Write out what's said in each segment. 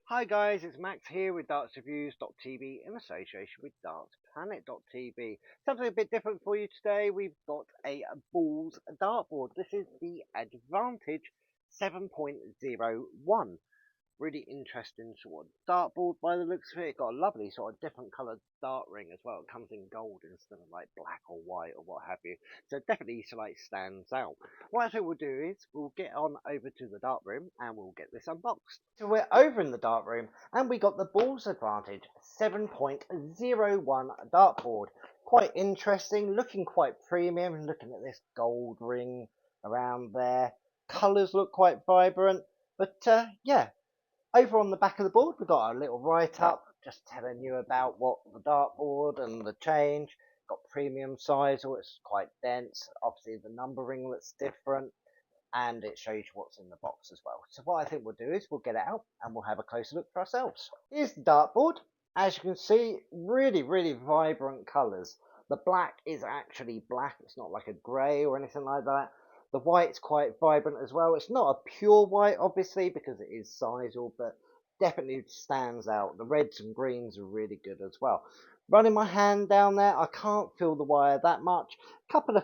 Hi guys, it's Max here with dartsreviews.tv in association with dartsplanet.tv. Something a bit different for you today. We've got a balls dartboard. This is the Advantage 7.01. Really interesting sort of dartboard by the looks of it. It's got a lovely sort of different coloured dart ring as well. It comes in gold instead of like black or white or what have you. So it definitely like stands out. What I think we'll do is we'll get on over to the dart room and we'll get this unboxed. So we're over in the dart room and we got the Balls Advantage 7.01 dartboard. Quite interesting, looking quite premium, and looking at this gold ring around there. Colours look quite vibrant, but yeah. Over on the back of the board, we've got a little write-up just telling you about what the dartboard and the change. Got premium size, or it's quite dense. Obviously, the numbering that's different, and it shows you what's in the box as well. So what I think we'll do is we'll get it out and we'll have a closer look for ourselves. Here's the dartboard. As you can see, really vibrant colours. The black is actually black. It's not like a grey or anything like that. The white's quite vibrant as well. It's not a pure white, obviously, because it is Sisal, but definitely stands out. The reds and greens are really good as well. Running my hand down there, I can't feel the wire that much. A couple of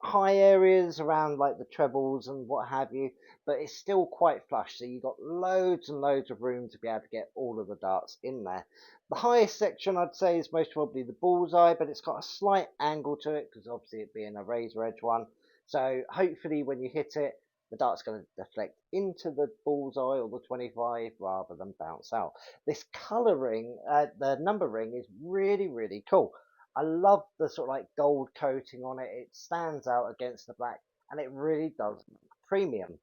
high areas around like the trebles and what have you, but it's still quite flush, so you've got loads and loads of room to be able to get all of the darts in there. The highest section I'd say is most probably the bullseye, but it's got a slight angle to it because obviously it being a razor edge one. So hopefully when you hit it, the dart's going to deflect into the bullseye or the 25 rather than bounce out. This colouring, the number ring is really cool. I love the sort of like gold coating on it. It stands out against the black and it really does premium.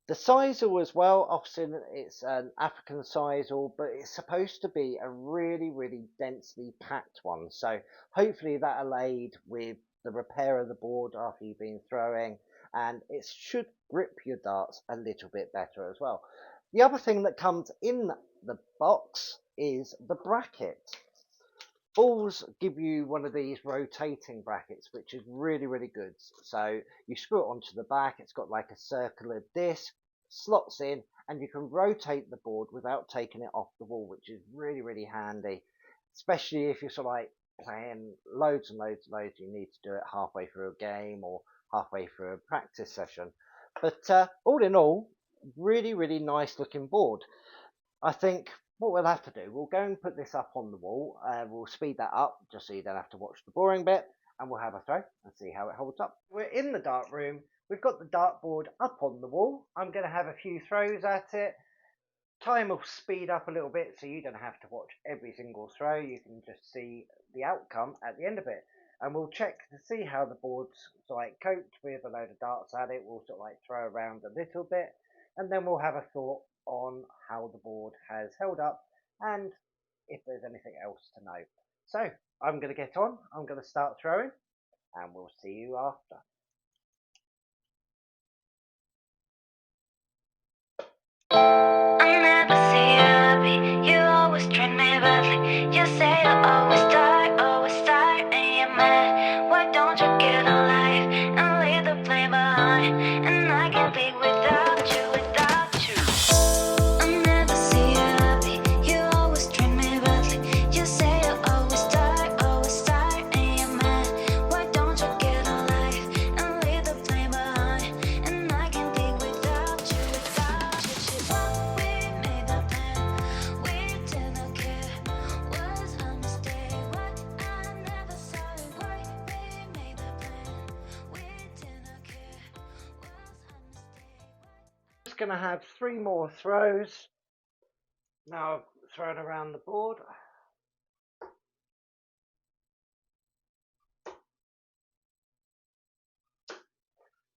The sisal as well, obviously it's an African sisal, but it's supposed to be a really densely packed one. So hopefully that'll aid with the repair of the board after you've been throwing, and it should grip your darts a little bit better as well. The other thing that comes in the box is the bracket. Balls give you one of these rotating brackets, which is really good. So you screw it onto the back, it's got like a circular disc, slots in, and you can rotate the board without taking it off the wall, which is really handy, especially if you're sort of like playing loads and loads, you need to do it halfway through a game or halfway through a practice session. But all in all, really nice looking board. I think what we'll have to do, we'll go and put this up on the wall. We'll speed that up just so you don't have to watch the boring bit, and we'll have a throw and see how it holds up. We're in the dart room. We've got the dartboard up on the wall. I'm going to have a few throws at it. Time will speed up a little bit so you don't have to watch every single throw. You can just see the outcome at the end of it. And we'll check to see how the board's sort of like coped with a load of darts at it. We'll sort of like throw around a little bit, and then we'll have a thought on how the board has held up and if there's anything else to note. So I'm going to get on, I'm going to start throwing, and we'll see you after. I never see you happy. You always treat me badly. You say you always tired, and you're mad. Why don't you get a life and leave the blame behind? And I can't be without you. I never see you happy. You always treat me badly. You say you always tired, and you're mad. Why don't you get a life and leave the blame behind? And I can't be without you. What we made the plan, we didn't care. Was a mistake. What I never saw it. Why we made the plan, we didn't care. Was a mistake. Just going to have 3 more throws. Now I've thrown around the board.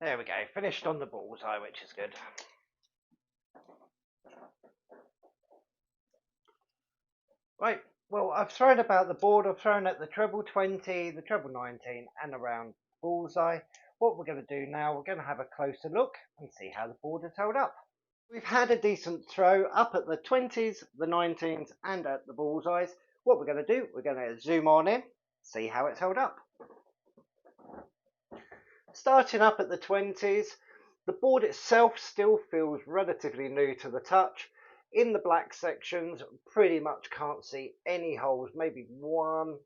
There we go, finished on the bullseye, which is good. Right, well, I've thrown about the board. I've thrown at the treble 20, the treble 19, and around bullseye. What we're going to do now, we're going to have a closer look and see how the board has held up. We've had a decent throw up at the 20s, the 19s, and at the bullseyes. What we're going to do, we're going to zoom on in, see how it's held up. Starting up at the 20s, the board itself still feels relatively new to the touch. In the black sections, pretty much can't see any holes, maybe one,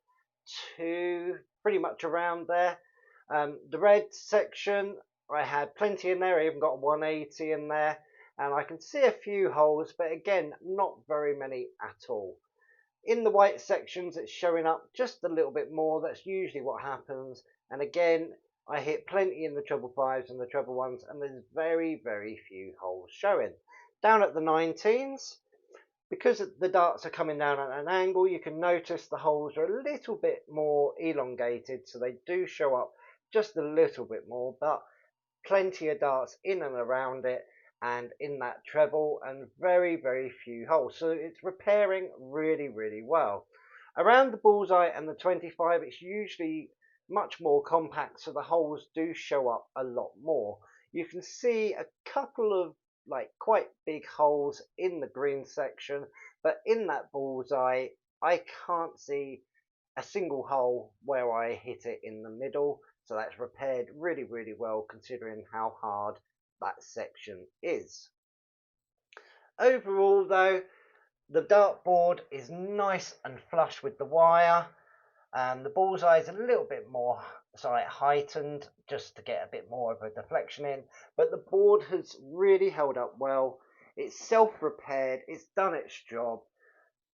two, pretty much around there. The red section, I had plenty in there, I even got 180 in there, and I can see a few holes, but again, not very many at all. In the white sections, it's showing up just a little bit more. That's usually what happens. And again, I hit plenty in the treble fives and the treble ones, and there's very, very few holes showing. Down at the 19s, because the darts are coming down at an angle, you can notice the holes are a little bit more elongated, so they do show up just a little bit more, but plenty of darts in and around it and in that treble, and very, very few holes. So it's repairing really, really well. Around the bullseye and the 25, it's usually much more compact, so the holes do show up a lot more. You can see a couple of quite big holes in the green section, but in that bullseye, I can't see a single hole where I hit it in the middle. So that's repaired really, really well considering how hard that section is. Overall though, the dartboard is nice and flush with the wire. The bullseye is a little bit more heightened just to get a bit more of a deflection in, but the board has really held up well. It's self-repaired, it's done its job,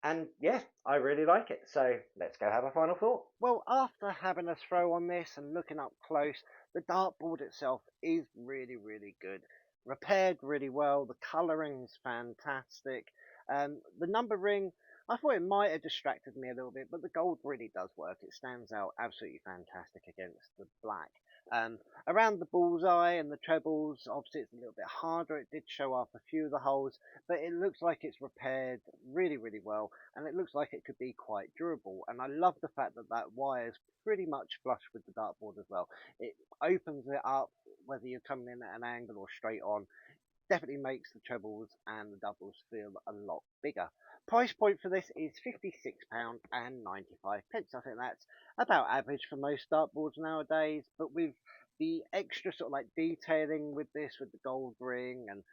and yeah, I really like it. So let's go have a final thought. Well, after having a throw on this and looking up close, the dartboard itself is really, really good. Repaired really well. The colouring's fantastic. The number ring, I thought it might have distracted me a little bit, but the gold really does work. It stands out absolutely fantastic against the black. Around the bullseye and the trebles, obviously it's a little bit harder. It did show up a few of the holes, but it looks like it's repaired really, really well, and it looks like it could be quite durable. And I love the fact that that wire is pretty much flush with the dartboard as well. It opens it up, whether you're coming in at an angle or straight on. Definitely makes the trebles and the doubles feel a lot bigger. Price point for this is £56.95. I think that's about average for most dartboards nowadays, but with the extra detailing with this, with the gold ring, and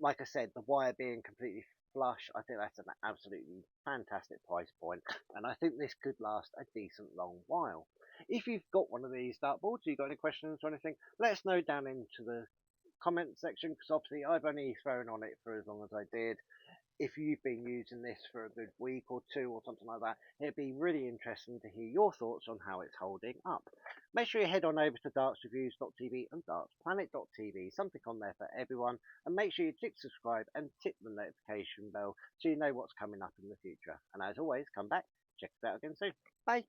like I said, the wire being completely flush, I think that's an absolutely fantastic price point, and I think this could last a decent long while. If you've got one of these dartboards, you've got any questions or anything, let us know down into the comment section, because obviously I've only thrown on it for as long as I did. If you've been using this for a good week or two or something like that, it'd be really interesting to hear your thoughts on how it's holding up. Make sure you head on over to dartsreviews.tv and dartsplanet.tv, something on there for everyone, and make sure you click subscribe and tick the notification bell so you know what's coming up in the future. And as always, come back, check us out again soon. Bye!